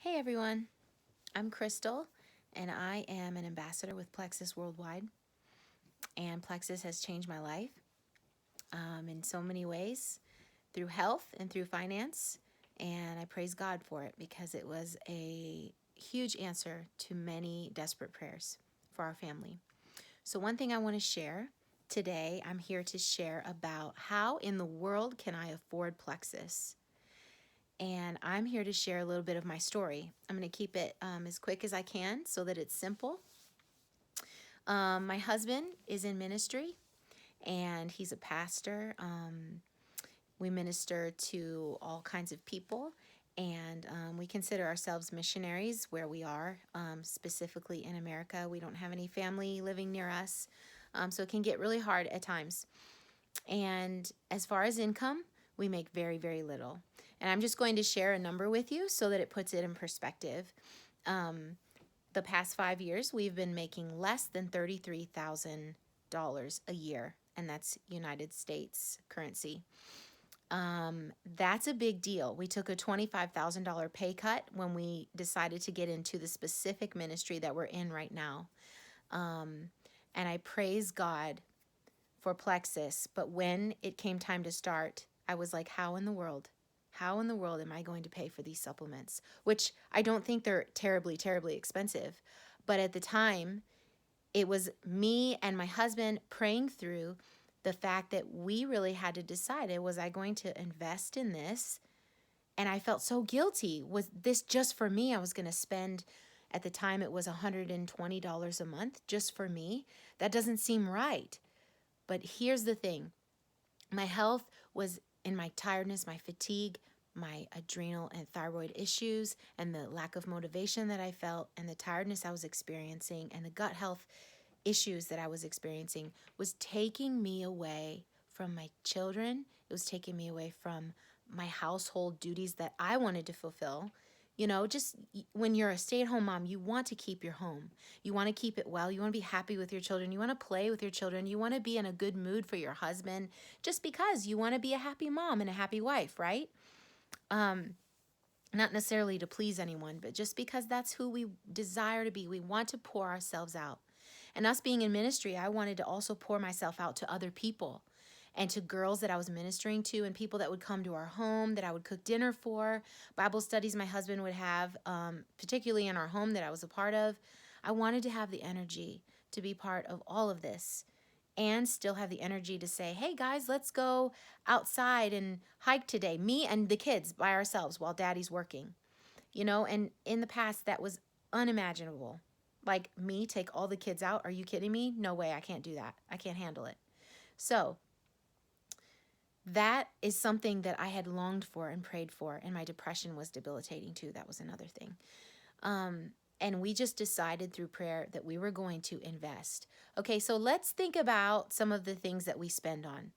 Hey everyone, I'm Crystal and I am an ambassador with Plexus Worldwide. And Plexus has changed my life in so many ways through health and through finance. And I praise God for it because it was a huge answer to many desperate prayers for our family. So, one thing I want to share today, I'm here to share about how in the world can I afford Plexus? And I'm here to share a little bit of my story. I'm going to keep it as quick as I can so that it's simple. My husband is in ministry and he's a pastor. We minister to all kinds of people and we consider ourselves missionaries where we are, specifically in America. We don't have any family living near us, so it can get really hard at times. And as far as income, we make very, very little. And I'm just going to share a number with you so that it puts it in perspective. The past 5 years, we've been making less than $33,000 a year, and that's United States currency. That's a big deal. We took a $25,000 pay cut when we decided to get into the specific ministry that we're in right now. And I praise God for Plexus, but when it came time to start, I was like, how in the world? How in the world am I going to pay for these supplements? Which I don't think they're terribly, terribly expensive. But at the time, it was me and my husband praying through the fact that we really had to decide, was I going to invest in this? And I felt so guilty. Was this just for me? I was going to spend, at the time it was $120 a month just for me. That doesn't seem right. But here's the thing. My health was in my tiredness, my fatigue, my adrenal and thyroid issues, and the lack of motivation that I felt, and the tiredness I was experiencing, and the gut health issues that I was experiencing was taking me away from my children. It was taking me away from my household duties that I wanted to fulfill. You know, just when you're a stay-at-home mom, you want to keep your home. You want to keep it well. You want to be happy with your children. You want to play with your children. You want to be in a good mood for your husband just because you want to be a happy mom and a happy wife, right? Not necessarily to please anyone, but just because that's who we desire to be. We want to pour ourselves out. And us being in ministry, I wanted to also pour myself out to other people and to girls that I was ministering to and people that would come to our home that I would cook dinner for, Bible studies my husband would have, particularly in our home that I was a part of. I wanted to have the energy to be part of all of this and still have the energy to say, hey guys, let's go outside and hike today, me and the kids by ourselves while daddy's working. And in the past that was unimaginable. Like, me take all the kids out? Are you kidding me? No way, I can't do that. I can't handle it. So that is something that I had longed for and prayed for, and my depression was debilitating too. That was another thing. And we just decided through prayer that we were going to invest. Okay, so let's think about some of the things that we spend on.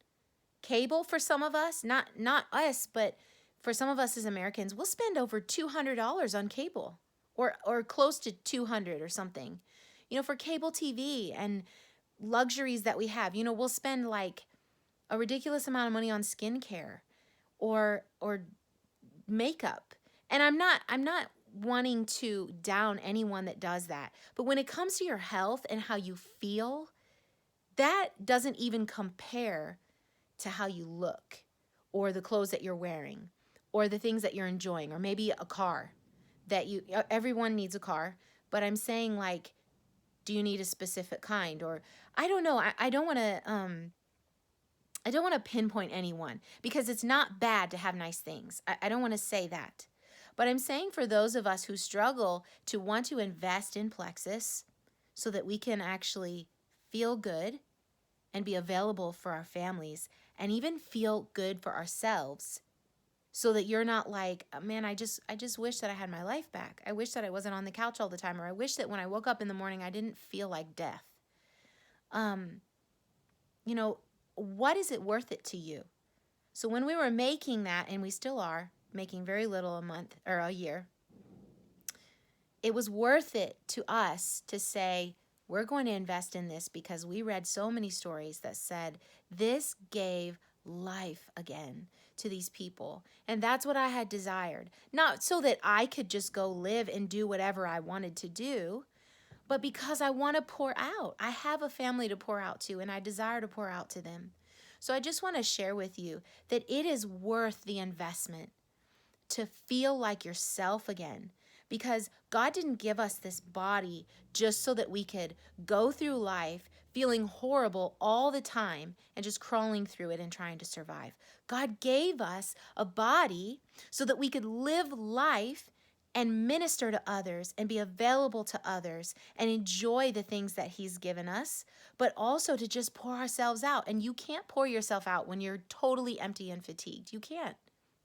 Cable, for some of us, not us, but for some of us as Americans, we'll spend over $200 on cable, or close to 200 or something. For cable TV and luxuries that we have, we'll spend like a ridiculous amount of money on skincare or makeup. And I'm not wanting to down anyone that does that. But when it comes to your health and how you feel, that doesn't even compare to how you look or the clothes that you're wearing or the things that you're enjoying, or maybe a car that everyone needs a car. But I'm saying, like, do you need a specific kind? Or I don't know. I don't want to pinpoint anyone because it's not bad to have nice things. I don't want to say that. But I'm saying for those of us who struggle to want to invest in Plexus so that we can actually feel good and be available for our families and even feel good for ourselves, so that you're not like, man, I just wish that I had my life back. I wish that I wasn't on the couch all the time, or I wish that when I woke up in the morning I didn't feel like death. What is it worth it to you? So when we were making that, and we still are making very little a month or a year, it was worth it to us to say, we're going to invest in this because we read so many stories that said this gave life again. to these people. And that's what I had desired. Not so that I could just go live and do whatever I wanted to do, but because I want to pour out. I have a family to pour out to, and I desire to pour out to them. So I just want to share with you that it is worth the investment to feel like yourself again, because God didn't give us this body just so that we could go through life feeling horrible all the time and just crawling through it and trying to survive. God gave us a body so that we could live life and minister to others and be available to others and enjoy the things that He's given us, but also to just pour ourselves out. And you can't pour yourself out when you're totally empty and fatigued. You can't.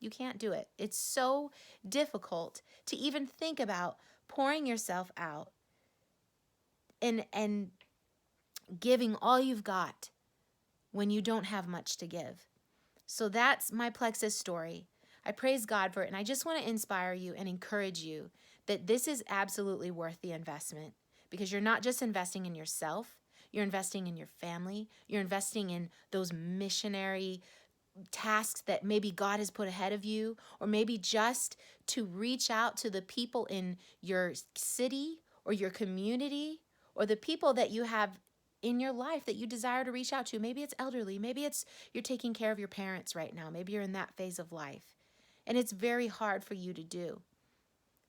You can't do it. It's so difficult to even think about pouring yourself out and giving all you've got when you don't have much to give. So that's my Plexus story. I praise God for it, and I just want to inspire you and encourage you that this is absolutely worth the investment, because you're not just investing in yourself, you're investing in your family, you're investing in those missionary tasks that maybe God has put ahead of you, or maybe just to reach out to the people in your city or your community, or the people that you have in your life that you desire to reach out to. Maybe it's elderly, maybe it's you're taking care of your parents right now, maybe you're in that phase of life and it's very hard for you to do.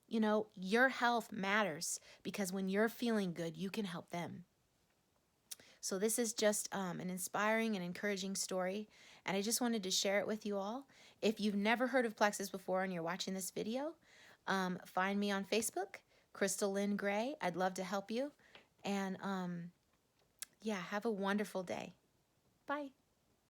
You know, your health matters, because when you're feeling good, you can help them. So this is just an inspiring and encouraging story, and I just wanted to share it with you all. If you've never heard of Plexus before and you're watching this video, find me on Facebook, Crystal Lynn Gray. I'd love to help you. And yeah, have a wonderful day. Bye.